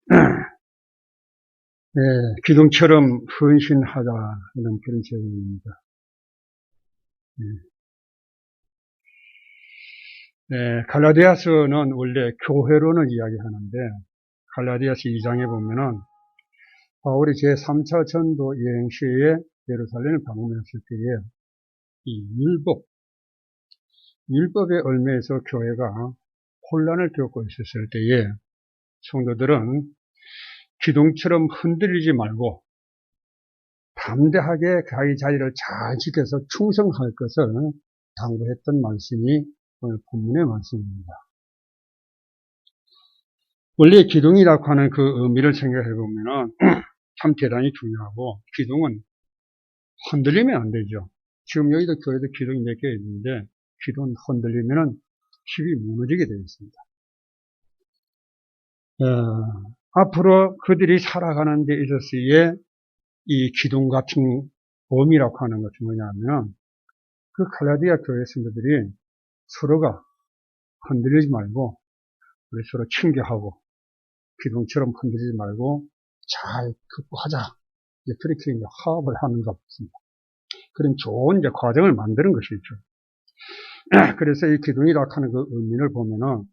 네, 기둥처럼 헌신하자 이런 그런 제목입니다. 네, 갈라디아서는 원래 교회론을 이야기하는데 갈라디아서 2장에 보면은 바울이 제3차 전도 여행 시에 예루살렘을 방문했을 때에 이 율법의 얽매여서 교회가 혼란을 겪고 있었을 때에 성도들은 기둥처럼 흔들리지 말고 담대하게 자기 자리를 잘 지켜서 충성할 것을 당부했던 말씀이 오늘 본문의 말씀입니다. 원래 기둥이라고 하는 그 의미를 생각해 보면은 참 대단히 중요하고, 기둥은 흔들리면 안 되죠. 지금 여기도 교회도 기둥이 몇 개 있는데 기둥 흔들리면은 집이 무너지게 되어 있습니다. 앞으로 그들이 살아가는 데 있어서의 이 기둥 같은 의미라고 하는 것은 뭐냐면, 그 갈라디아 교회 성도들이 서로가 흔들리지 말고 우리 서로 친교하고 기둥처럼 흔들리지 말고 잘 극복하자, 그렇게 이제 화합을 하는 것 같습니다. 그런 좋은 이제 과정을 만드는 것이죠. 그래서 이 기둥이라고 하는 그 의미를 보면은,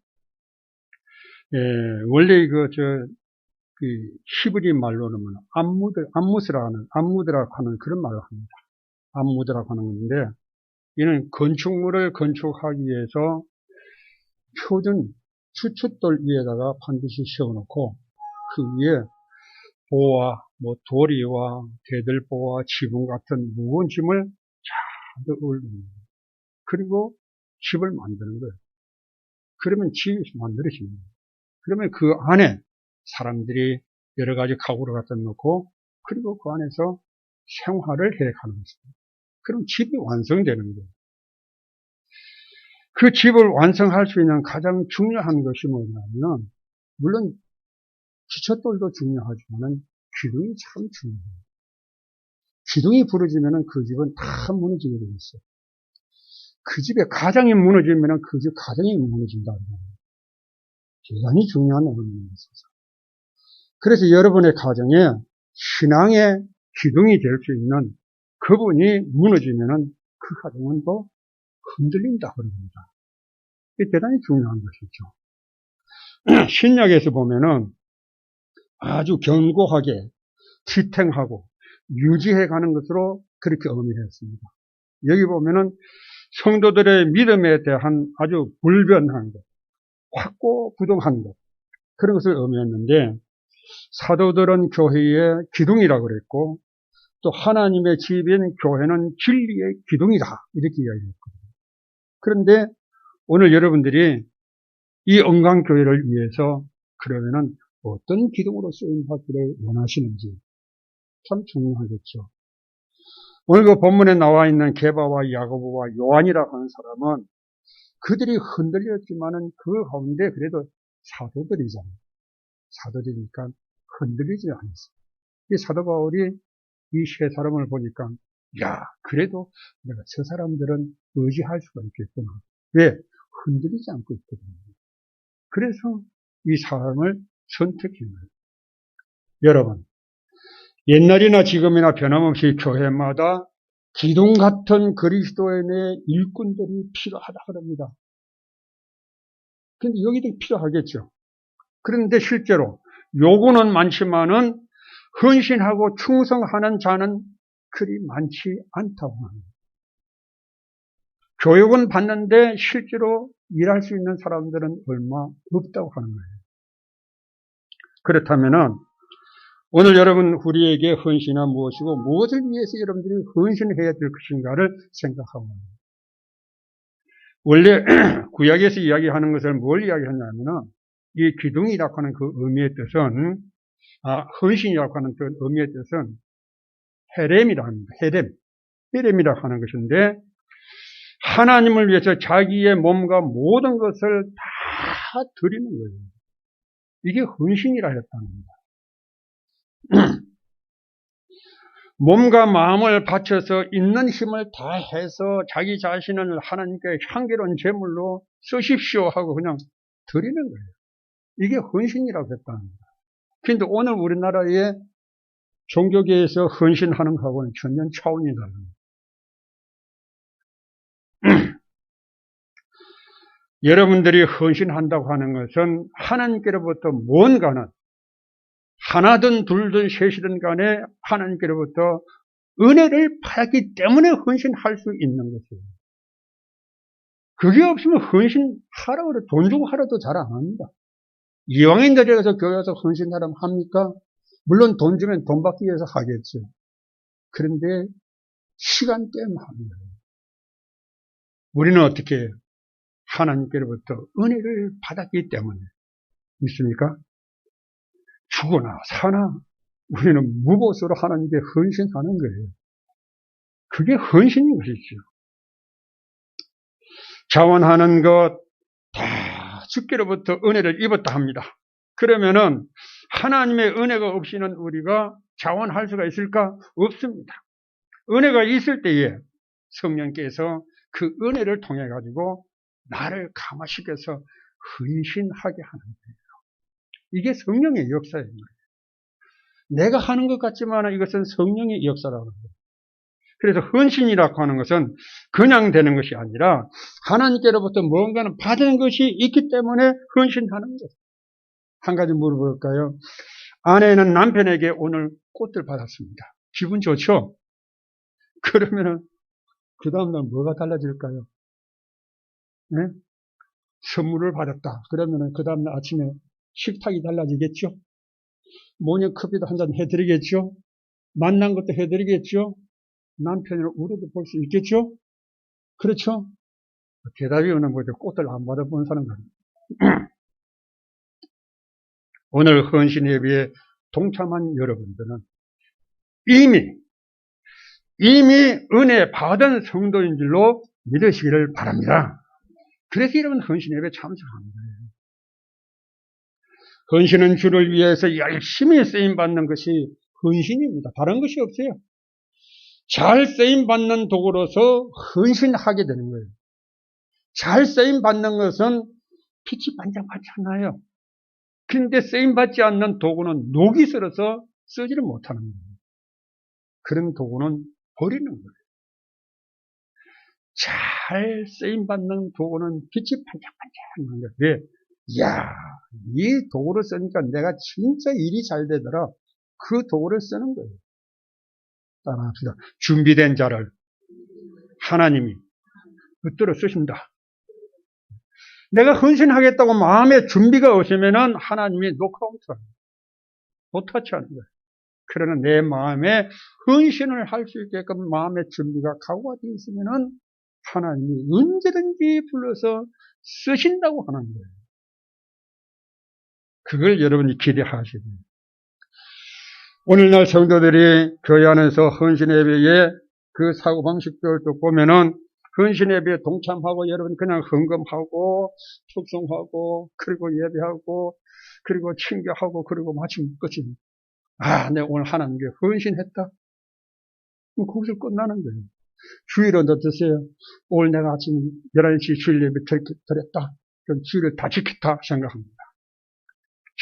원래 그 히브리 말로는 암무드라고 하는 그런 말을 합니다. 암무드라고 하는 건데, 이는 건축물을 건축하기 위해서 표준 주춧돌 위에다가 반드시 세워놓고 그 위에 보와 도리와 대들보와 지붕 같은 무거운 짐을 잘 올립니다. 그리고 집을 만드는 거예요. 그러면 집이 만들어집니다. 그러면 그 안에 사람들이 여러 가지 가구를 갖다 놓고, 그리고 그 안에서 생활을 해 가는 것입니다. 그럼 집이 완성되는 거예요. 그 집을 완성할 수 있는 가장 중요한 것이 뭐냐면, 물론 기초돌도 중요하지만 기둥이 참 중요해요. 기둥이 부러지면 그 집은 다 무너지게 되어 있어요. 그 집의 가정이 무너지면 그 집 가정이 무너진다는 거예요. 대단히 중요한 의미입니다. 그래서 여러분의 가정에 신앙의 기둥이 될 수 있는 그분이 무너지면 그 가정은 또 흔들린다 그럽니다. 이게 대단히 중요한 것이죠. 신약에서 보면은 아주 견고하게 지탱하고 유지해 가는 것으로 그렇게 의미했습니다. 여기 보면은 성도들의 믿음에 대한 아주 불변한 것, 확고부동한 것, 그런 것을 의미했는데, 사도들은 교회의 기둥이라고 그랬고, 또 하나님의 집인 교회는 진리의 기둥이다, 이렇게 이야기했거든요. 그런데 오늘 여러분들이 이 언강교회를 위해서 그러면은 어떤 기둥으로 쓰임받기를 원하시는지 참 중요하겠죠. 오늘 그 본문에 나와 있는 게바와 야고보와 요한이라고 하는 사람은 그들이 흔들렸지만은 그 가운데 그래도 사도들이잖아요. 사도들이니까 흔들리지 않았어요. 이 사도 바울이 이 세 사람을 보니까, 야, 그래도 내가 저 사람들은 의지할 수가 있겠구나. 왜? 흔들리지 않고 있거든요. 그래서 이 사람을 선택한 거예요. 여러분, 옛날이나 지금이나 변함없이 교회마다 기둥 같은 그리스도인의 일꾼들이 필요하다 그럽니다. 근데 여기도 필요하겠죠. 그런데 실제로 요구는 많지만은 헌신하고 충성하는 자는 그리 많지 않다고 합니다. 교육은 받는데 실제로 일할 수 있는 사람들은 얼마 없다고 하는 거예요. 그렇다면은 오늘 여러분, 우리에게 헌신은 무엇이고 무엇을 위해서 여러분들이 헌신해야 될 것인가를 생각하고 합니다. 원래 구약에서 이야기하는 것을 뭘 이야기하냐면은, 이 기둥이라고 하는 그 의미의 뜻은, 헌신이라고 하는 그 의미의 뜻은 헤렘이라고 합니다. 헤렘이라고 하는 것인데, 하나님을 위해서 자기의 몸과 모든 것을 다 드리는 거예요. 이게 헌신이라 했다는 겁니다. 몸과 마음을 바쳐서 있는 힘을 다해서 자기 자신을 하나님께 향기로운 제물로 쓰십시오 하고 그냥 드리는 거예요. 이게 헌신이라고 했다는 겁니다. 근데 오늘 우리나라의 종교계에서 헌신하는 거하고는 전혀 차원이 다릅니다. 여러분들이 헌신한다고 하는 것은 하나님께로부터 뭔가는 하나든 둘든 셋이든 간에 하나님께로부터 은혜를 받았기 때문에 헌신할 수 있는 것이에요. 그게 없으면 헌신하라고 그래. 돈 주고 하라도 잘 안 합니다. 이왕인 데려가서 교회 와서 헌신하라면 합니까? 물론 돈 주면 돈 받기 위해서 하겠죠. 그런데 시간 때문에 합니다. 우리는 어떻게 해요? 하나님께로부터 은혜를 받았기 때문에 믿습니까? 죽거나 사나 우리는 무보수로 하나님께 헌신하는 거예요. 그게 헌신인 것이죠. 자원하는 것 다 주께로부터 은혜를 입었다 합니다. 그러면은 하나님의 은혜가 없이는 우리가 자원할 수가 있을까? 없습니다. 은혜가 있을 때에 성령께서 그 은혜를 통해 가지고 나를 감화시켜서 헌신하게 하는 거예요. 이게 성령의 역사인 거예요. 내가 하는 것 같지만 이것은 성령의 역사라는 거예요. 그래서 헌신이라고 하는 것은 그냥 되는 것이 아니라 하나님께로부터 뭔가는 받은 것이 있기 때문에 헌신하는 거예요. 한 가지 물어볼까요? 아내는 남편에게 오늘 꽃을 받았습니다. 기분 좋죠? 그러면은 그 다음날 뭐가 달라질까요? 네? 선물을 받았다. 그러면은 그 다음날 아침에 식탁이 달라지겠죠? 모닝 커피도 한잔 해드리겠죠? 만난 것도 해드리겠죠? 남편을 우리도 볼 수 있겠죠? 그렇죠? 대답이 오는 거죠. 꽃을 안 받아본 사람은. 오늘 헌신 예배에 동참한 여러분들은 이미 은혜 받은 성도인 줄로 믿으시기를 바랍니다. 그래서 여러분 헌신 예배에 참석하는 거예요. 헌신은 주를 위해서 열심히 쓰임받는 것이 헌신입니다. 다른 것이 없어요. 잘 쓰임받는 도구로서 헌신하게 되는 거예요. 잘 쓰임받는 것은 빛이 반짝반짝하나요? 그런데 쓰임받지 않는 도구는 녹이 슬어서 쓰지를 못하는 거예요. 그런 도구는 버리는 거예요. 잘 쓰임받는 도구는 빛이 반짝반짝한 거예요. 왜? 이야, 이 도구를 쓰니까 내가 진짜 일이 잘 되더라. 그 도구를 쓰는 거예요. 따라합시다. 준비된 자를 하나님이 붙들어 쓰신다. 내가 헌신하겠다고 마음에 준비가 없으면은 하나님이 노카운트합니다. 못터치하는 거예요. 그러나 내 마음에 헌신을 할 수 있게끔 마음의 준비가 각오가 되어 있으면은 하나님이 언제든지 불러서 쓰신다고 하는 거예요. 그걸 여러분이 기대하셔야 돼요. 오늘날 성도들이 교회 안에서 헌신 예배의 그 사고방식들도 보면은 헌신 예배에 동참하고 여러분 그냥 헌금하고 축성하고 그리고 예배하고 그리고 친교하고 그리고 마치면 끝입니다. 아, 내가 오늘 하나님께 헌신했다. 거기서 끝나는 거예요. 주일은 어떠세요? 오늘 내가 아침 11시 주일 예배 드렸다. 그럼 주일을 다 지켰다 생각합니다.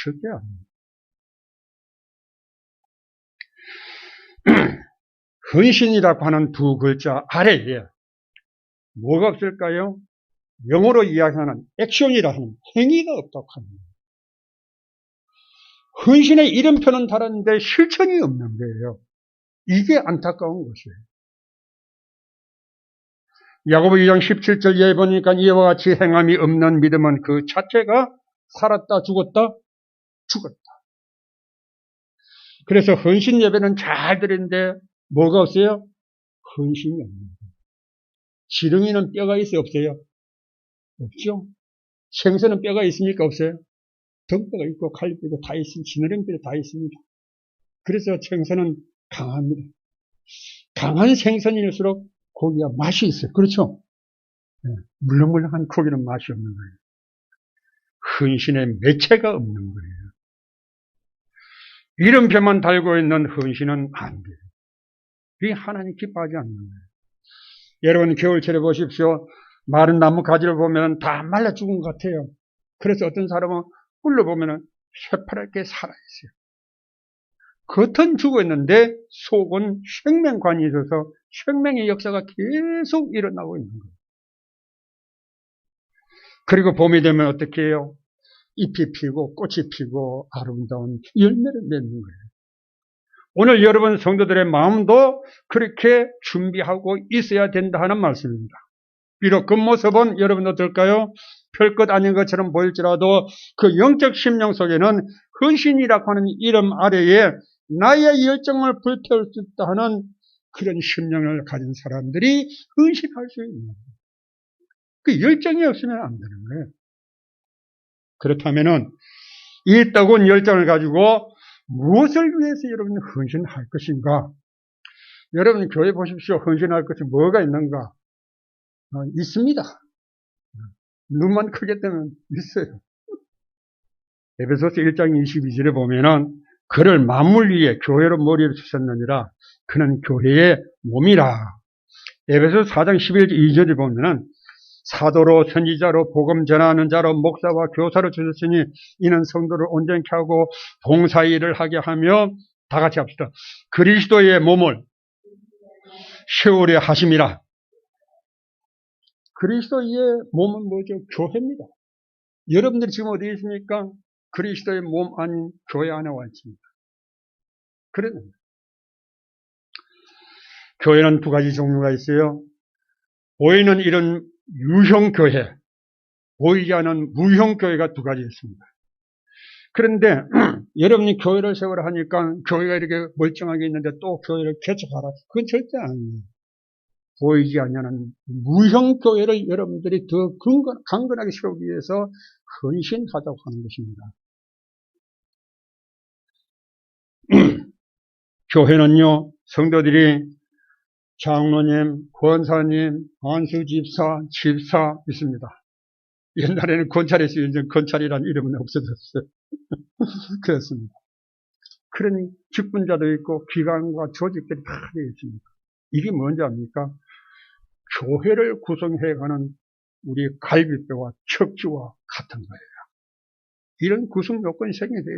절대 아닙니다. 헌신이라고 하는 두 글자 아래에 뭐가 없을까요? 영어로 이야기하는 액션이라는 행위가 없다고 합니다. 헌신의 이름표는 다른데 실천이 없는 거예요. 이게 안타까운 것이에요. 야고보 2장 17절 예에 보니까 이와 같이 행함이 없는 믿음은 그 자체가 살았다 죽었다 죽었다. 그래서 헌신 예배는 잘 드리는데 뭐가 없어요? 헌신이 없는 거예요. 지렁이는 뼈가 있어요? 없어요? 없죠. 생선은 뼈가 있습니까? 없어요? 등뼈가 있고 갈비뼈도 다 있습니다. 지느러미뼈도 다 있습니다. 그래서 생선은 강합니다. 강한 생선일수록 고기가 맛이 있어요. 그렇죠? 네. 물렁물렁한 고기는 맛이 없는 거예요. 헌신의 매체가 없는 거예요. 이름표만 달고 있는 헌신은 안 돼요. 그게 하나님 기뻐하지 않는 거예요. 여러분 겨울철에 보십시오. 마른 나무 가지를 보면 다 말라 죽은 것 같아요. 그래서 어떤 사람은 꿀로 보면 새파랗게 살아있어요. 겉은 죽어 있는데 속은 생명관이 있어서 생명의 역사가 계속 일어나고 있는 거예요. 그리고 봄이 되면 어떻게 해요? 잎이 피고 꽃이 피고 아름다운 열매를 맺는 거예요. 오늘 여러분 성도들의 마음도 그렇게 준비하고 있어야 된다 하는 말씀입니다. 비록 겉모습은 여러분 어떨까요? 별것 아닌 것처럼 보일지라도 그 영적 심령 속에는 헌신이라고 하는 이름 아래에 나의 열정을 불태울 수 있다 하는 그런 심령을 가진 사람들이 헌신할 수 있는 거예요. 그 열정이 없으면 안 되는 거예요. 그렇다면은 이 뜨거운 열정을 가지고 무엇을 위해서 여러분이 헌신할 것인가? 여러분 교회 보십시오. 헌신할 것이 뭐가 있는가? 있습니다. 눈만 크게 뜨면 있어요. 에베소서 1장 22절에 보면은 그를 만물 위에 교회로 머리를 주셨느니라. 그는 교회의 몸이라. 에베소서 4장 11절 2절에 보면은 사도로 선지자로 복음 전하는 자로 목사와 교사로 주셨으니 이는 성도를 온전케 하고 봉사일을 하게 하며 다 같이 합시다. 그리스도의 몸을 세우려 하심이라. 그리스도의 몸은 뭐죠? 교회입니다. 여러분들이 지금 어디에 있습니까? 그리스도의 몸 아닌 교회 안에 와 있습니다. 그러는 교회는 두 가지 종류가 있어요. 보이는 이런 유형교회, 보이지 않은 무형교회가 두 가지 있습니다. 그런데 여러분이 교회를 세우라 하니까 교회가 이렇게 멀쩡하게 있는데 또 교회를 개척하라. 그건 절대 아니에요. 보이지 않는 무형교회를 여러분들이 더 강건하게 세우기 위해서 헌신하자고 하는 것입니다. 교회는요, 성도들이 장로님, 권사님, 안수집사, 집사 있습니다. 옛날에는 권찰이었어요. 이제 권찰이라는 이름은 없어졌어요. 그렇습니다. 그런 직분자도 있고 기관과 조직들이 다 되어 있습니다. 이게 뭔지 압니까? 교회를 구성해가는 우리 갈비뼈와 척추와 같은 거예요. 이런 구성 요건이 생겨야 돼요.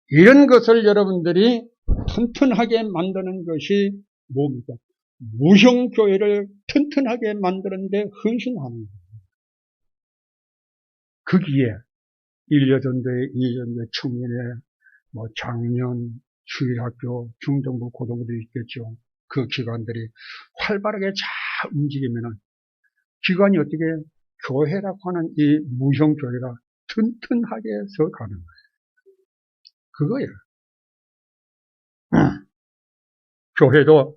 이런 것을 여러분들이 튼튼하게 만드는 것이 뭡니까? 무형교회를 튼튼하게 만드는데 헌신하는 거예요. 거기에 1여전도회, 2여전도회, 청년회, 장년, 주일학교, 중등부, 고등부도 있겠죠. 그 기관들이 활발하게 잘 움직이면은 기관이 어떻게 교회라고 하는 이 무형교회가 튼튼하게 서 가는 거예요. 그거예요. 교회도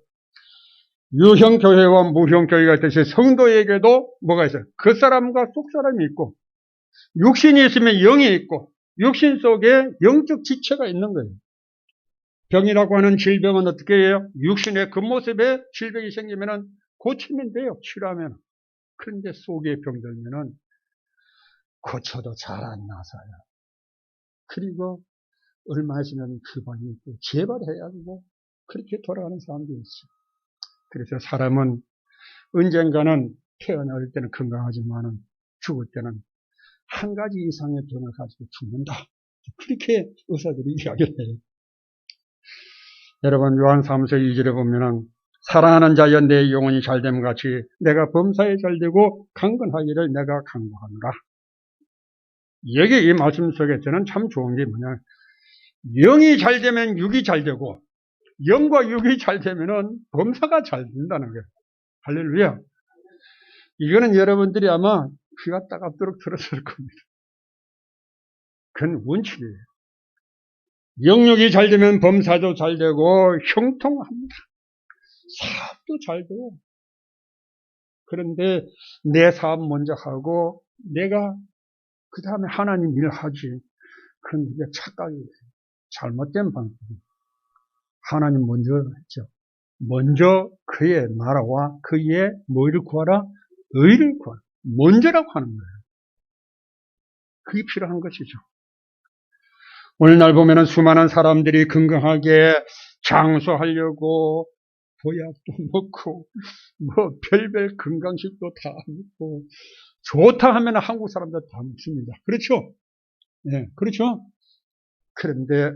유형교회와 무형교회가 있듯이 성도에게도 뭐가 있어요? 그 사람과 속사람이 있고 육신이 있으면 영이 있고 육신 속에 영적 지체가 있는 거예요. 병이라고 하는 질병은 어떻게 해요? 육신의 겉모습에 질병이 생기면 고치면 돼요. 치료하면. 그런데 속에 병들면 고쳐도 잘 안 나서요. 그리고 얼마 있으면 주방이 있고 재발해야 하고 그렇게 돌아가는 사람도 있어요. 그래서 사람은 언젠가는 태어날 때는 건강하지만 죽을 때는 한 가지 이상의 병을 가지고 죽는다. 그렇게 의사들이 이야기를 해요. 여러분 요한 3서 2절에 보면은 사랑하는 자여 내 영혼이 잘됨 같이 내가 범사에 잘되고 강건하기를 내가 간구하노라. 여기 이 말씀 속에 저는 참 좋은 게 뭐냐. 영이 잘되면 육이 잘되고 영과 육이 잘되면은 범사가 잘 된다는 거예요. 할렐루야. 이거는 여러분들이 아마 귀가 따갑도록 들었을 겁니다. 그건 원칙이에요. 영육이 잘 되면 범사도 잘 되고 형통합니다. 사업도 잘 되고. 그런데 내 사업 먼저 하고 내가 그 다음에 하나님 일을 하지. 그건 이게 착각이에요. 잘못된 방법이에요. 하나님 먼저 했죠. 먼저 그의 나라와 그의 뭐를 구하라? 의를 구하라. 먼저라고 하는 거예요. 그게 필요한 것이죠. 오늘날 보면은 수많은 사람들이 건강하게 장수하려고 보약도 먹고 별별 건강식도 다 먹고 좋다 하면 한국 사람들 다 먹습니다. 그렇죠? 네, 그렇죠? 그런데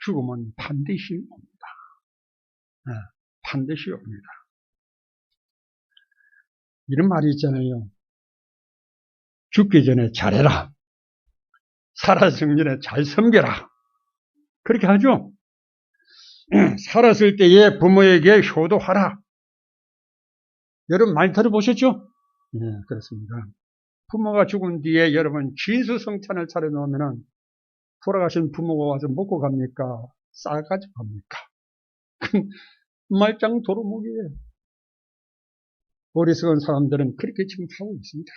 죽음은 반드시 옵니다. 반드시 옵니다. 이런 말이 있잖아요. 죽기 전에 잘해라. 살아있기 전에 잘 섬겨라. 그렇게 하죠. 살았을 때에 부모에게 효도하라. 여러분 많이 들어보셨죠? 네, 그렇습니다. 부모가 죽은 뒤에 여러분 진수성찬을 차려놓으면 돌아가신 부모가 와서 먹고 갑니까? 싸가지고 갑니까? 말짱 도루묵이에요. 어리석은 사람들은 그렇게 지금 하고 있습니다.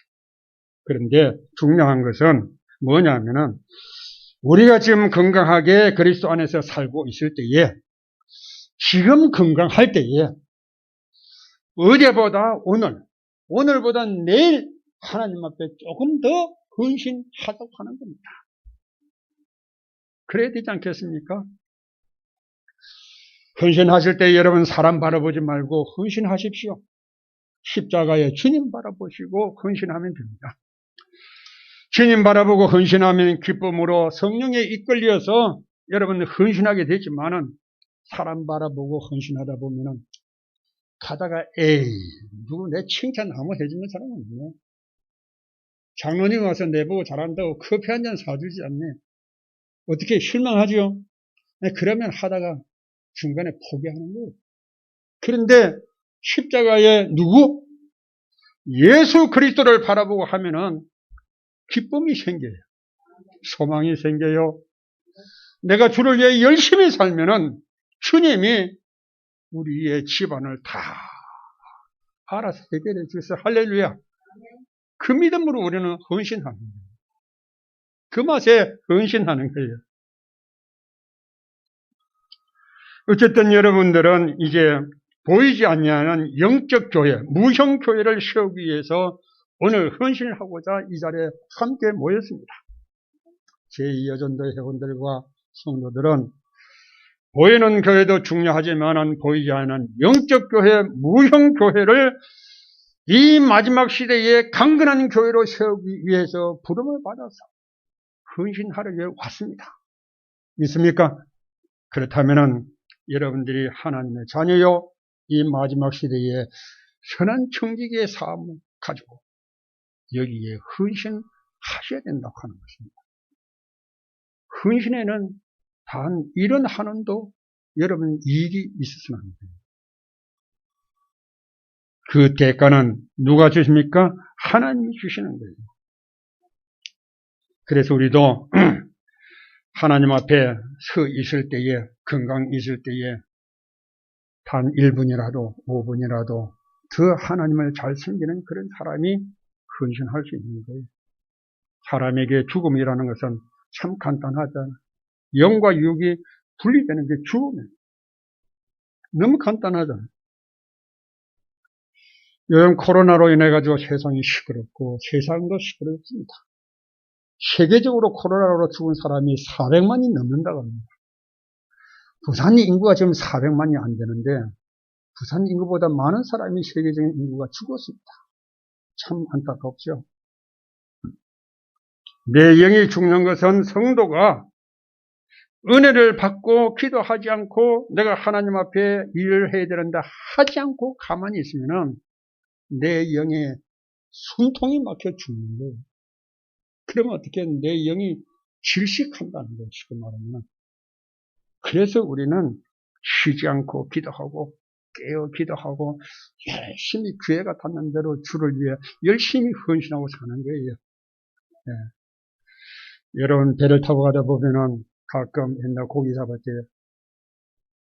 그런데 중요한 것은 뭐냐면은 우리가 지금 건강하게 그리스도 안에서 살고 있을 때에, 지금 건강할 때에 어제보다 오늘보다 내일 하나님 앞에 조금 더 헌신하자고 하는 겁니다. 그래야 되지 않겠습니까? 헌신하실 때 여러분 사람 바라보지 말고 헌신하십시오. 십자가에 주님 바라보시고 헌신하면 됩니다. 주님 바라보고 헌신하면 기쁨으로 성령에 이끌려서 여러분 헌신하게 되지만은 사람 바라보고 헌신하다 보면은 가다가 누구 내 칭찬 한번 해주는 사람은 없네. 장로님 와서 내보고 잘한다고 커피 한 잔 사주지 않네. 어떻게 실망하죠? 그러면 하다가 중간에 포기하는 거예요. 그런데 십자가에 누구? 예수 그리스도를 바라보고 하면은 기쁨이 생겨요. 소망이 생겨요. 내가 주를 위해 열심히 살면은 주님이 우리의 집안을 다 알아서 해결해 주셔서 할렐루야. 그 믿음으로 우리는 헌신하는 거예요. 그 맛에 헌신하는 거예요. 어쨌든 여러분들은 이제 보이지 않는 영적 교회, 무형 교회를 세우기 위해서 오늘 헌신을 하고자 이 자리에 함께 모였습니다. 제2여전도 회원들과 성도들은 보이는 교회도 중요하지만 보이지 않는 영적 교회, 무형 교회를 이 마지막 시대에 강건한 교회로 세우기 위해서 부름을 받아서 헌신하러 왔습니다. 믿습니까? 그렇다면 여러분들이 하나님의 자녀요, 이 마지막 시대에 선한 청지기의 삶을 가지고 여기에 헌신하셔야 된다고 하는 것입니다. 헌신에는 단 이런 한원도 여러분 이익이 있어서는 안 돼요. 그 대가는 누가 주십니까? 하나님이 주시는 거예요. 그래서 우리도 하나님 앞에 서 있을 때에, 건강 있을 때에 단 1분이라도 5분이라도 더 하나님을 잘 섬기는 그런 사람이 헌신할 수 있는 거예요. 사람에게 죽음이라는 것은 참 간단하잖아요. 영과 육이 분리되는 게 죽음이에요. 너무 간단하잖아요. 요즘 코로나로 인해 가지고 세상이 시끄럽고 세상도 시끄럽습니다. 세계적으로 코로나로 죽은 사람이 400만이 넘는다고 합니다. 부산 인구가 지금 400만이 안 되는데 부산 인구보다 많은 사람이 세계적인 인구가 죽었습니다. 참 안타깝죠. 내 영이 죽는 것은 성도가 은혜를 받고 기도하지 않고 내가 하나님 앞에 일을 해야 되는데 하지 않고 가만히 있으면 내 영에 숨통이 막혀 죽는 거예요. 그러면 어떻게 내 영이 질식한다는 거예요. 지금 말하면. 그래서 우리는 쉬지 않고 기도하고 깨어 기도하고 열심히 기회가 닿는 대로 주를 위해 열심히 헌신하고 사는 거예요. 네. 여러분 배를 타고 가다 보면은 가끔 옛날 고기 잡을 때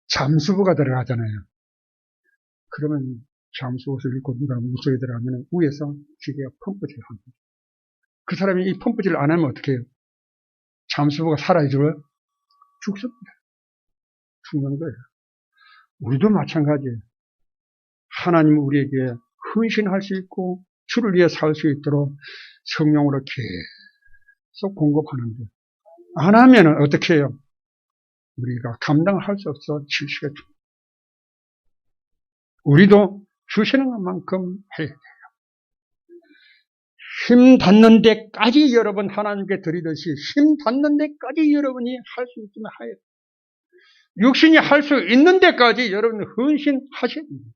잠수부가 들어가잖아요. 그러면 잠수옷을 입고 누가 물속에 들어가면 위에서 기계가 펌프질을 합니다. 그 사람이 이 펌프질을 안 하면 어떻게 해요? 잠수부가 살아있어요? 죽습니다. 죽는 거예요. 우리도 마찬가지예요. 하나님은 우리에게 헌신할 수 있고 주를 위해 살 수 있도록 성령으로 계속 공급하는데 안 하면 어떻게 해요? 우리가 감당할 수 없어 질식해 줍니다. 우리도 주시는 것만큼 해야 돼요. 힘 닿는 데까지 여러분 하나님께 드리듯이 힘 닿는 데까지 여러분이 할 수 있으면 하여야 돼요. 육신이 할 수 있는 데까지 여러분 헌신하셔야 됩니다.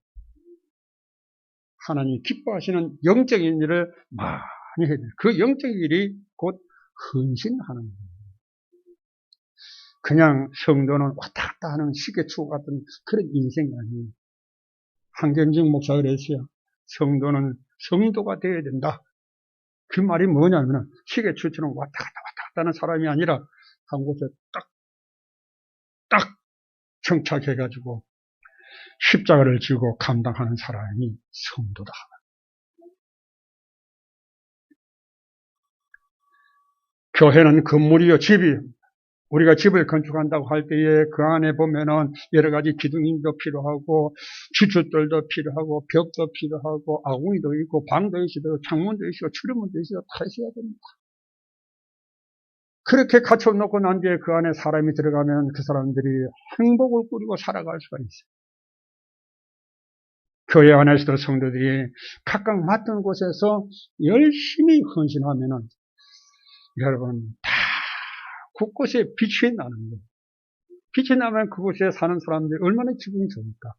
하나님이 기뻐하시는 영적인 일을 많이 해야 돼요. 그 영적인 일이 곧 헌신하는 거예요. 그냥 성도는 왔다 갔다 하는 시계추 같은 그런 인생이 아니에요. 한경직 목사가 그랬어요. 성도는 성도가 되어야 된다. 그 말이 뭐냐면 시계추처럼 왔다 갔다 하는 사람이 아니라 한 곳에 딱 정착해가지고 십자가를 지고 감당하는 사람이 성도다. 교회는 건물이요, 집이. 우리가 집을 건축한다고 할 때에 그 안에 보면은 여러 가지 기둥도 필요하고 주춧돌도 필요하고 벽도 필요하고 아궁이도 있고 방도 있고 창문도 있고 출입문도 있고 다 있어야 됩니다. 그렇게 갖춰놓고 난 뒤에 그 안에 사람이 들어가면 그 사람들이 행복을 꾸리고 살아갈 수가 있어요. 교회 안에서도 성도들이 각각 맡은 곳에서 열심히 헌신하면은 여러분 다 곳곳에 빛이 나는 거예요. 빛이 나면 그곳에 사는 사람들이 얼마나 기분이 좋을까.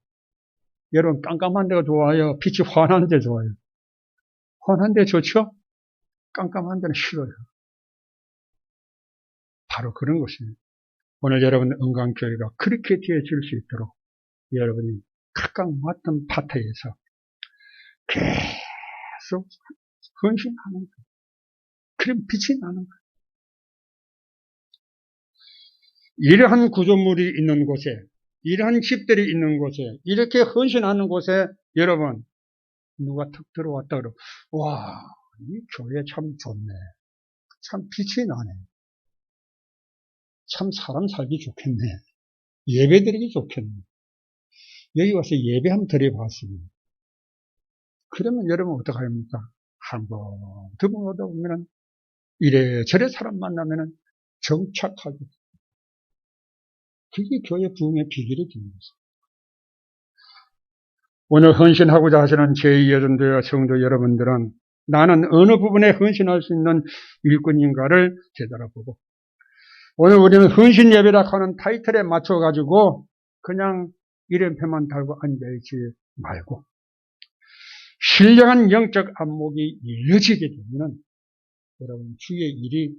여러분 깜깜한 데가 좋아요? 빛이 환한 데 좋아요? 환한 데 좋죠? 깜깜한 데는 싫어요. 바로 그런 것입니다. 오늘 여러분 은광교회가 그렇게 되어질 수 있도록 여러분이 각각 맡은 파트에서 계속 헌신하는 거예요. 그럼 빛이 나는 거예요. 이러한 구조물이 있는 곳에, 이러한 집들이 있는 곳에, 이렇게 헌신하는 곳에 여러분 누가 턱 들어왔다 그러고 와, 이 교회 참 좋네. 참 빛이 나네. 참 사람 살기 좋겠네. 예배 드리기 좋겠네. 여기 와서 예배 한번 드려봤습니다. 그러면 여러분 어떡합니까? 한 번, 두 번 오다 보면은 이래저래 사람 만나면은 정착하게. 그게 교회 부흥의 비결이 되는 거죠. 오늘 헌신하고자 하시는 제2 여전도와 성도 여러분들은 나는 어느 부분에 헌신할 수 있는 일꾼인가를 되돌아보고 오늘 우리는 헌신 예배라 하는 타이틀에 맞춰가지고 그냥 이름표만 달고 앉아있지 말고 신령한 영적 안목이 이어지게 되면 여러분 주의 일이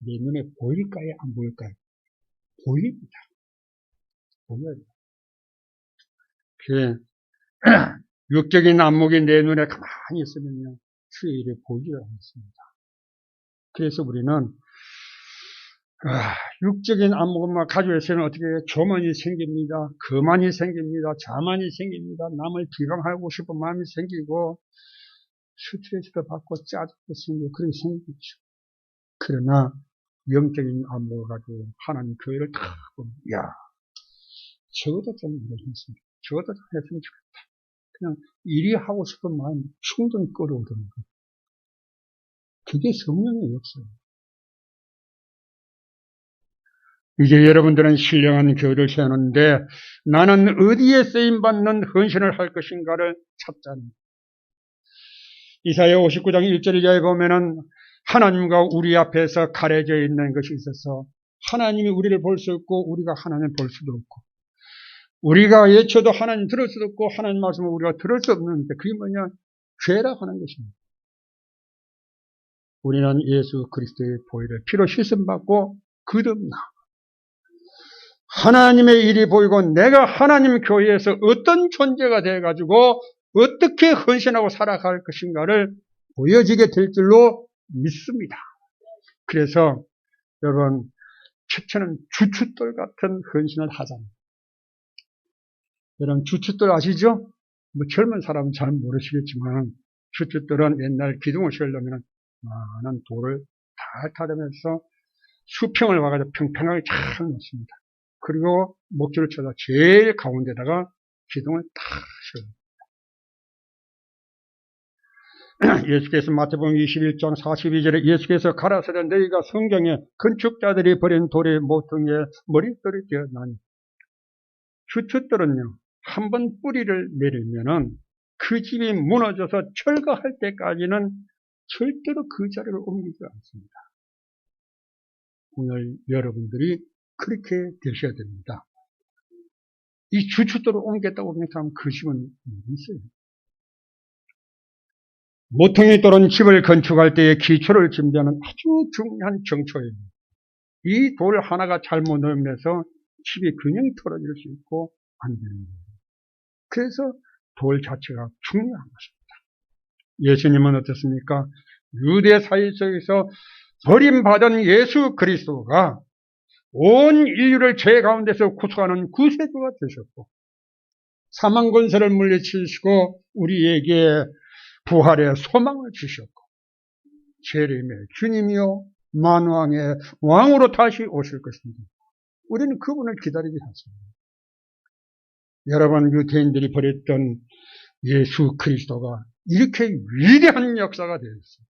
내 눈에 보일까요? 안 보일까요? 보입니다. 보여요. 육적인 안목이 내 눈에 가만히 있으면요 주의 일이 보이지 않습니다. 그래서 우리는 육적인 안목만 가지고 있으면 어떻게 교만이 생깁니다. 거만이 생깁니다. 자만이 생깁니다. 남을 비방하고 싶은 마음이 생기고 스트레스도 받고 짜증도 생기고 그런 게 생기죠. 그러나 영적인 안목을 가지고 하나님 교회를 다 보면 야 저것도 좀 했으면 저것도 좀 했으면 좋겠다. 그냥 일이 하고 싶은 마음이 충분히 끌어오르는 거예요. 그게 성령의 역사예요. 이제 여러분들은 신령한 교회를 세우는데 나는 어디에 쓰임받는 헌신을 할 것인가를 찾자는 이사야 59장 1절 이하에 보면은 하나님과 우리 앞에서 가려져 있는 것이 있어서 하나님이 우리를 볼 수 없고 우리가 하나님을 볼 수도 없고 우리가 외쳐도 하나님 들을 수도 없고 하나님 말씀을 우리가 들을 수 없는데 그게 뭐냐? 죄라 하는 것입니다. 우리는 예수 그리스도의 보혈을 피로 씻음받고 거듭나 하나님의 일이 보이고 내가 하나님 교회에서 어떤 존재가 돼가지고 어떻게 헌신하고 살아갈 것인가를 보여지게 될 줄로 믿습니다. 그래서 여러분 첫째는 주춧돌 같은 헌신을 하자는 여러분 주춧돌 아시죠? 뭐 젊은 사람은 잘 모르시겠지만 주춧돌은 옛날 기둥을 세우려면 많은 돌을 탈탈하면서 수평을 와가지고 평평하게 잘 놓습니다. 그리고 목줄을 쳐서 제일 가운데다가 기둥을 딱 세웁니다. 예수께서 마태복음 21장 42절에 예수께서 가라사대 너희가 성경에 건축자들이 버린 돌의 모퉁이에 머릿돌이 되었나니 주춧돌은요 한번 뿌리를 내리면은 그 집이 무너져서 철거할 때까지는 절대로 그 자리를 옮기지 않습니다. 오늘 여러분들이 그렇게 되셔야 됩니다. 이 주춧돌을 옮겼다고 생각하면 그 집은 있어요. 모퉁이 돌은 집을 건축할 때의 기초를 준비하는 아주 중요한 정초입니다. 이 돌 하나가 잘못 넣으면서 집이 균형이 틀어질 수 있고 안 되는 거예요. 그래서 돌 자체가 중요한 것입니다. 예수님은 어떻습니까? 유대 사회 속에서 버림받은 예수 그리스도가 온 인류를 죄 가운데서 구속하는 구세주가 되셨고 사망 권세를 물리치시고 우리에게 부활의 소망을 주셨고 재림의 주님이요 만왕의 왕으로 다시 오실 것입니다. 우리는 그분을 기다리지 않습니다. 여러분 유대인들이 버렸던 예수 그리스도가 이렇게 위대한 역사가 되었습니다.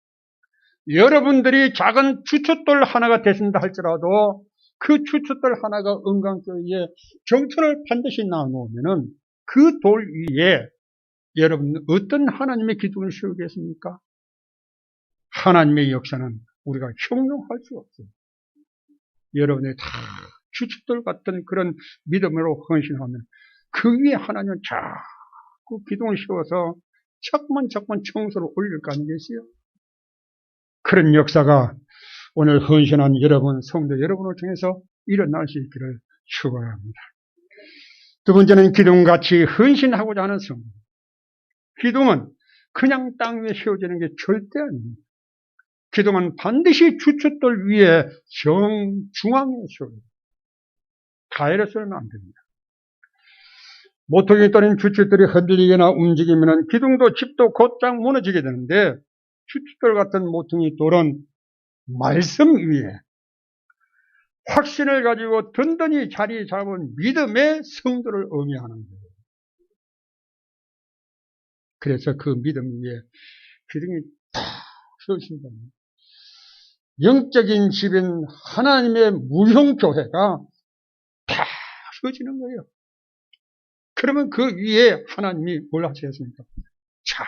여러분들이 작은 주춧돌 하나가 되신다 할지라도 그 주춧돌 하나가 은강교회에 정천을 반드시 나누면은 그 돌 위에 여러분 어떤 하나님의 기둥을 세우겠습니까? 하나님의 역사는 우리가 형용할 수 없어요. 여러분의 다 주춧돌 같은 그런 믿음으로 헌신하면 그 위에 하나님은 자꾸 기둥을 세워서 자꾸만 청소를 올릴 거 아니겠어요? 그런 역사가 오늘 헌신한 여러분, 성도 여러분을 통해서 일어날 수 있기를 축원합니다. 두 번째는 기둥같이 헌신하고자 하는 성도. 기둥은 그냥 땅 위에 세워지는 게 절대 아닙니다. 기둥은 반드시 주춧돌 위에 정중앙에 세워져요. 가해를 쏘면 안 됩니다. 모퉁이 돌인 주춧돌이 흔들리거나 움직이면 기둥도 집도 곧장 무너지게 되는데 주춧돌 같은 모퉁이 돌은 말씀 위에 확신을 가지고 든든히 자리 잡은 믿음의 성도를 의미하는 거예요. 그래서 그 믿음 위에 기둥이 탁 서신다. 영적인 집인 하나님의 무형교회가 탁 서지는 거예요. 그러면 그 위에 하나님이 뭘 하시겠습니까? 자,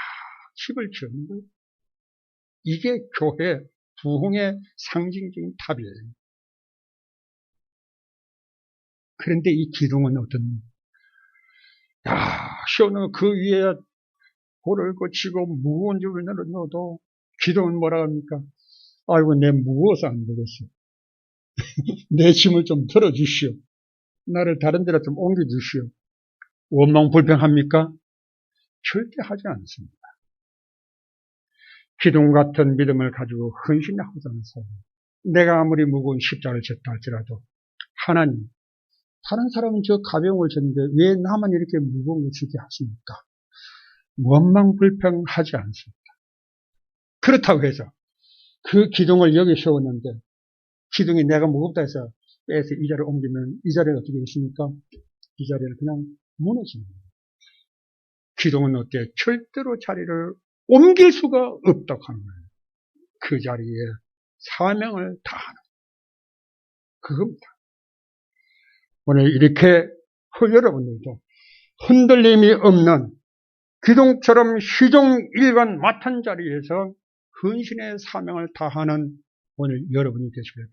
집을 지었는 거예요. 이게 교회 부흥의 상징적인 탑이에요. 그런데 이 기둥은 어떤, 시원하고 그 위에 돌을 거치고 무거운 집을 넣어도 기둥은 뭐라 합니까? 아이고, 내 무거워서 안 되겠어. 내 짐을 좀 들어주시오. 나를 다른 데로 좀 옮겨주시오. 원망 불평합니까? 절대 하지 않습니다. 기둥 같은 믿음을 가지고 헌신하고자 하는 사람. 내가 아무리 무거운 십자가를 졌다 할지라도 하나님, 다른 사람은 저 가벼운 걸 졌는데 왜 나만 이렇게 무거운 걸 지게 하십니까? 원망 불평하지 않습니다. 그렇다고 해서 그 기둥을 여기 세웠는데 기둥이 내가 무겁다 해서 빼서 이 자리를 옮기면 이 자리가 어떻게 있습니까? 이 자리를 그냥 무너집니다. 기둥은 어때? 절대로 자리를 옮길 수가 없다고 하는 거예요. 그 자리에 사명을 다하는 그겁니다. 오늘 이렇게 여러분들도 흔들림이 없는 기둥처럼 희종일관 맡은 자리에서 헌신의 사명을 다하는 오늘 여러분이 되시길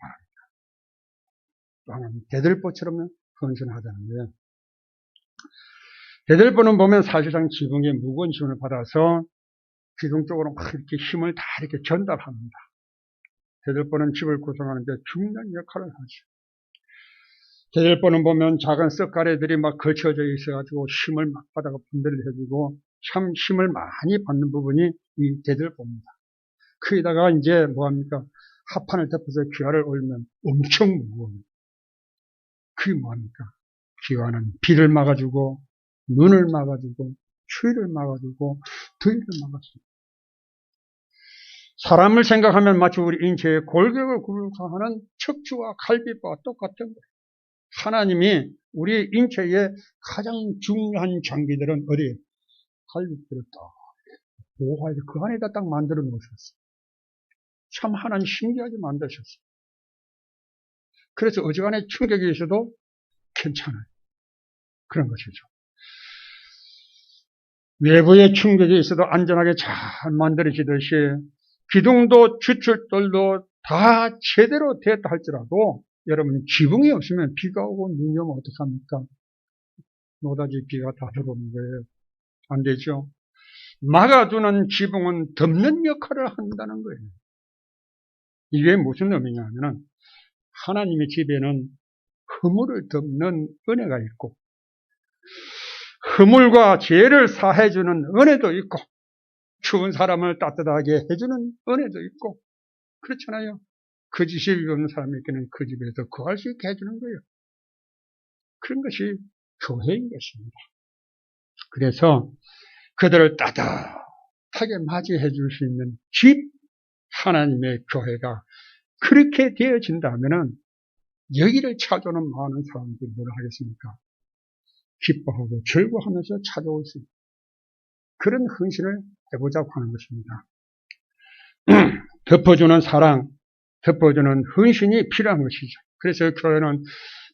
바랍니다. 대들보처럼 헌신하자는 거예요. 대들보는 보면 사실상 지붕에 무거운 지원을 받아서 기둥 쪽으로 막 이렇게 힘을 다 이렇게 전달합니다. 대들보는 집을 구성하는 데 중요한 역할을 하죠. 대들보는 보면 작은 썩가래들이 막 걸쳐져 있어가지고 힘을 막 받아가 분배를 해주고 참 힘을 많이 받는 부분이 이 대들보입니다. 거기다가 이제 뭐합니까? 합판을 덮어서 기와를 올리면 엄청 무거워요. 그게 뭐합니까? 기와는 비를 막아주고 눈을 막아주고 추위를 막아주고 더위를 막아줍니다. 사람을 생각하면 마치 우리 인체의 골격을 구성하는 척추와 갈비뼈와 똑같은 거예요. 하나님이 우리 인체의 가장 중요한 장기들은 어디에? 갈비뼈를 딱 보호해서 그 안에다 딱 만들어 놓으셨어요. 참 하나님 신기하게 만드셨어요. 그래서 어지간한 충격이 있어도 괜찮아요. 그런 것이죠. 외부의 충격이 있어도 안전하게 잘 만들어지듯이 기둥도 추출돌도 다 제대로 됐다 할지라도 여러분 지붕이 없으면 비가 오고 눈이 오면 어떡합니까? 노다지 비가 다 들어오는 거예요. 안 되죠. 막아주는 지붕은 덮는 역할을 한다는 거예요. 이게 무슨 의미냐면은 하나님의 집에는 허물을 덮는 은혜가 있고 허물과 죄를 사해주는 은혜도 있고 추운 사람을 따뜻하게 해주는 은혜도 있고 그렇잖아요. 그 집이 없는 사람에게는 그 집에서 구할 수 있게 해주는 거예요. 그런 것이 교회인 것입니다. 그래서 그들을 따뜻하게 맞이해 줄 수 있는 집, 하나님의 교회가 그렇게 되어진다면 여기를 찾아오는 많은 사람들이 뭘 하겠습니까? 기뻐하고 즐거워하면서 찾아올 수 있는 그런 헌신을 해보자고 하는 것입니다. 덮어주는 사랑, 덮어주는 헌신이 필요한 것이죠. 그래서 교회는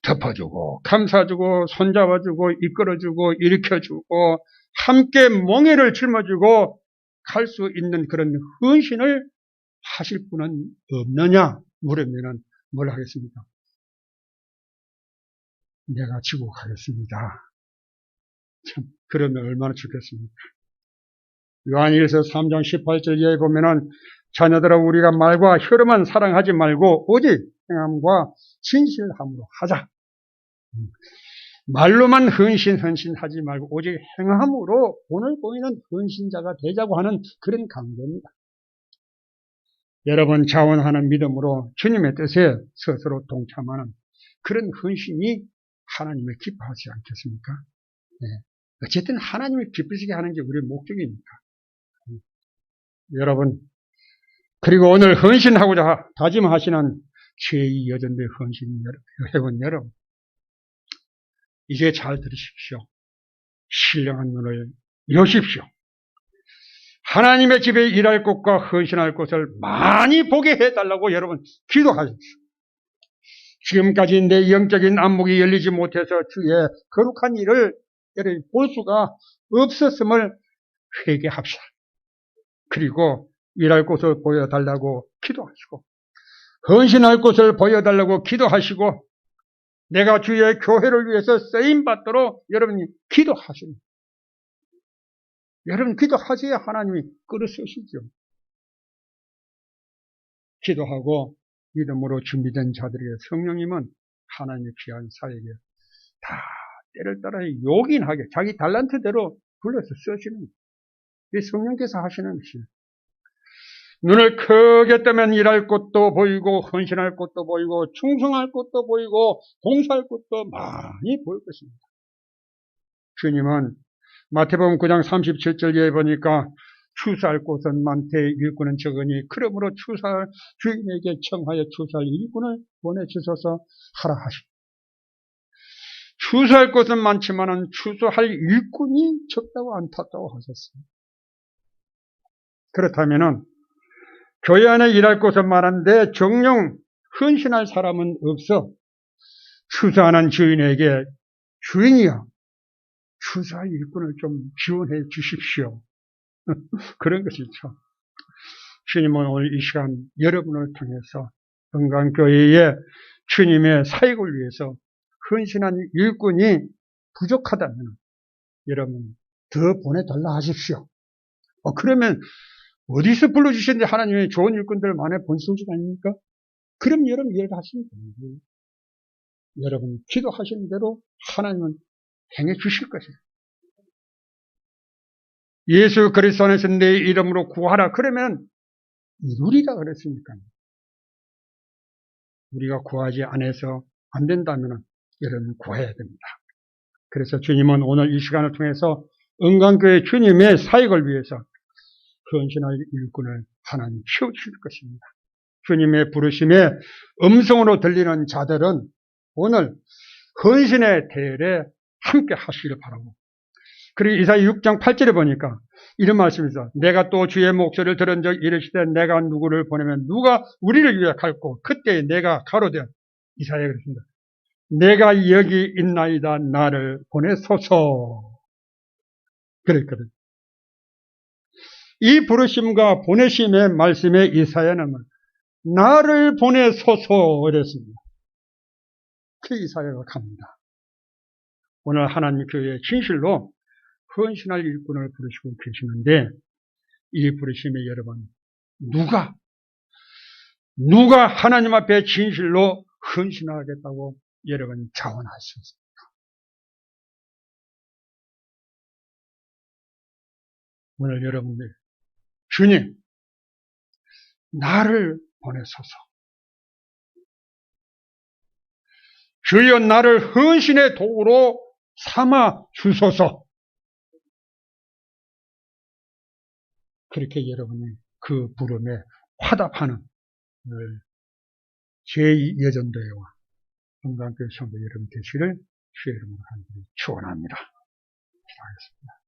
덮어주고 감싸주고 손잡아주고 이끌어주고 일으켜주고 함께 멍에를 짊어지고 갈 수 있는 그런 헌신을 하실 분은 없느냐 물으면 뭘 하겠습니까? 내가 지고 가겠습니다. 참 그러면 얼마나 좋겠습니까? 요한일서 3장 18절에 보면은 자녀들아 우리가 말과 혀로만 사랑하지 말고 오직 행함과 진실함으로 하자. 말로만 헌신하지 말고 오직 행함으로 오늘 보이는 헌신자가 되자고 하는 그런 강조입니다. 여러분 자원하는 믿음으로 주님의 뜻에 스스로 동참하는 그런 헌신이 하나님을 기뻐하지 않겠습니까? 네. 어쨌든 하나님을 기쁘시게 하는 게 우리의 목적이니까. 여러분 그리고 오늘 헌신하고자 다짐하시는 제2여전대 헌신 회원 여러분 이제 잘 들으십시오. 신령한 눈을 여십시오. 하나님의 집에 일할 곳과 헌신할 곳을 많이 보게 해달라고 여러분 기도하십시오. 지금까지 내 영적인 안목이 열리지 못해서 주의 거룩한 일을 여러분 볼 수가 없었음을 회개합시다. 그리고 일할 곳을 보여달라고 기도하시고 헌신할 곳을 보여달라고 기도하시고 내가 주의 교회를 위해서 쓰임받도록 여러분이 기도하십니다. 여러분 기도하셔야 하나님이 끌어쓰시죠. 기도하고 믿음으로 준비된 자들에게 성령님은 하나님의 귀한 사에게 다 때를 따라 요긴하게 자기 달란트대로 불러서 쓰시는 거예요. 이 성령께서 하시는 것이에요. 눈을 크게 뜨면 일할 곳도 보이고 헌신할 곳도 보이고 충성할 곳도 보이고 봉사할 곳도 많이 보일 것입니다. 주님은 마태복음 9장 37절에 보니까 추수할 곳은 많되 일꾼은 적으니 그러므로 추수할 주인에게 청하여 추수할 일꾼을 보내주셔서 하라 하시고 추수할 곳은 많지만은 추수할 일꾼이 적다고 않다고 하셨습니다. 그렇다면은 교회 안에 일할 곳은 많은데 정녕 헌신할 사람은 없어. 추수하는 주인에게 주인이여 추수할 일꾼을 좀 지원해 주십시오. 그런 것이죠. 주님은 오늘 이 시간 여러분을 통해서 건강교회에 주님의 사역을 위해서 헌신한 일꾼이 부족하다면 여러분 더 보내달라 하십시오. 그러면 어디서 불러주셨는데 하나님의 좋은 일꾼들을 많이 보내주신 거 아닙니까? 그럼 여러분 일하시면 됩니다. 여러분 기도하시는 대로 하나님은 행해 주실 것이에요. 예수 그리스도 안에서 내 이름으로 구하라 그러면 이루리라 그랬으니까. 우리가 구하지 않아서 안 된다면 여러분 구해야 됩니다. 그래서 주님은 오늘 이 시간을 통해서 은광교회 주님의 사역을 위해서 헌신할 일꾼을 하나님 키워주실 것입니다. 주님의 부르심에 음성으로 들리는 자들은 오늘 헌신의 대열에 함께 하시기를 바라고 그리고 이사야 6장 8절에 보니까 이런 말씀이 있어. 내가 또 주의 목소리를 들은 적 이르시되 내가 누구를 보내면 누가 우리를 위해 갈고 그때 내가 가로되 이사야 그랬습니다. 내가 여기 있나이다 나를 보내소서 그랬거든. 이 부르심과 보내심의 말씀에 이사야는 나를 보내소서 이랬습니다. 그 이사야가 갑니다. 오늘 하나님 교회에 진실로 헌신할 일꾼을 부르시고 계시는데 이 부르심에 여러분 누가 하나님 앞에 진실로 헌신하겠다고 여러분 자원할 수 있습니다. 오늘 여러분들 주님 나를 보내소서. 주여 나를 헌신의 도구로 삼아 주소서. 그렇게 여러분이 그 부름에 화답하는 제2예전도회와 건강교회 성도 여러분 되시기를 주의 이름으로 간절히 축원합니다. 기도하겠습니다.